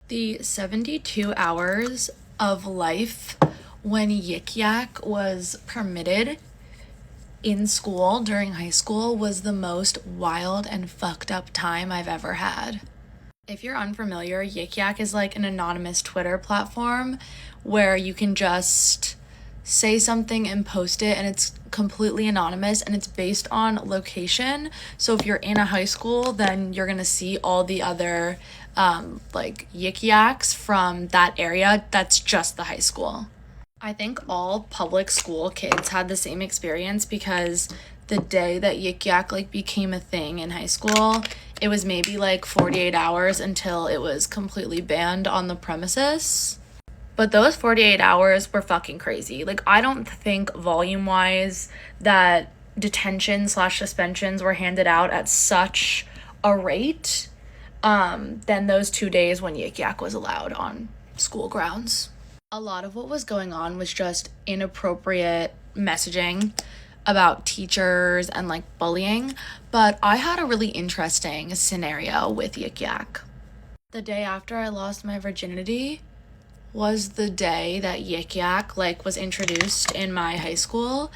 The 72 hours of life when Yik Yak was permitted in school during high school was the most wild and fucked up time I've ever had. If you're unfamiliar, Yik Yak is like an anonymous Twitter platform where you can just say something and post it, and it's completely anonymous and it's based on location. So if you're in a high school, then you're gonna see all the other like Yik Yaks from that area. That's just the high school. I think all public school kids had the same experience because the day that Yik Yak like became a thing in high school, it was maybe like 48 hours until it was completely banned on the premises. But those 48 hours were fucking crazy. Like, I don't think volume-wise that detention/suspensions were handed out at such a rate than those 2 days when Yik Yak was allowed on school grounds. A lot of what was going on was just inappropriate messaging about teachers and like bullying, but I had a really interesting scenario with Yik Yak. The day after I lost my virginity was the day that Yik Yak like was introduced in my high school,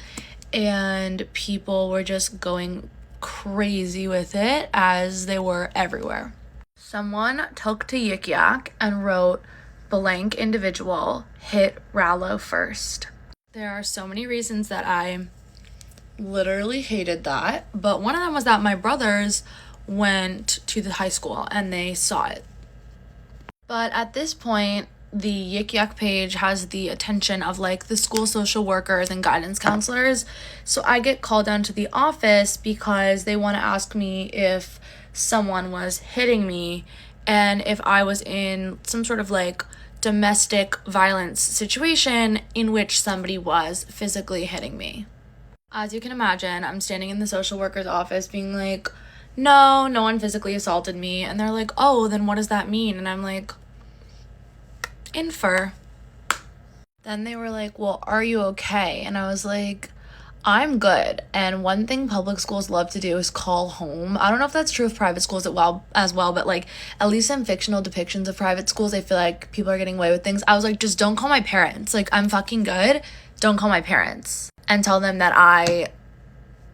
and people were just going crazy with it as they were everywhere. Someone took to Yik Yak and wrote blank individual hit Rallo first. There are so many reasons that I literally hated that, but one of them was that my brothers went to the high school and they saw it. But at this point, the Yik Yak page has the attention of like the school social workers and guidance counselors. So I get called down to the office because they want to ask me if someone was hitting me and if I was in some sort of like domestic violence situation in which somebody was physically hitting me. As you can imagine, I'm standing in the social worker's office being like, no one physically assaulted me. And they're like, oh, then what does that mean? And I'm like, infer. Then they were like, well, are you okay? And I was like, I'm good. And one thing public schools love to do is call home. I don't know if that's true of private schools as well, but like at least in fictional depictions of private schools, I feel like people are getting away with things. I was like, just don't call my parents. Like, I'm fucking good. Don't call my parents and tell them that I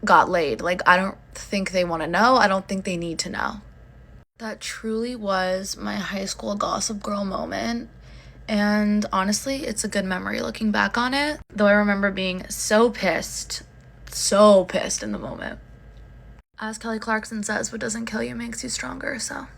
got laid. Like, I don't think they want to know. I don't think they need to know. That truly was my high school gossip girl moment. And honestly, it's a good memory looking back on it. Though I remember being so pissed in the moment. As Kelly Clarkson says, what doesn't kill you makes you stronger, so.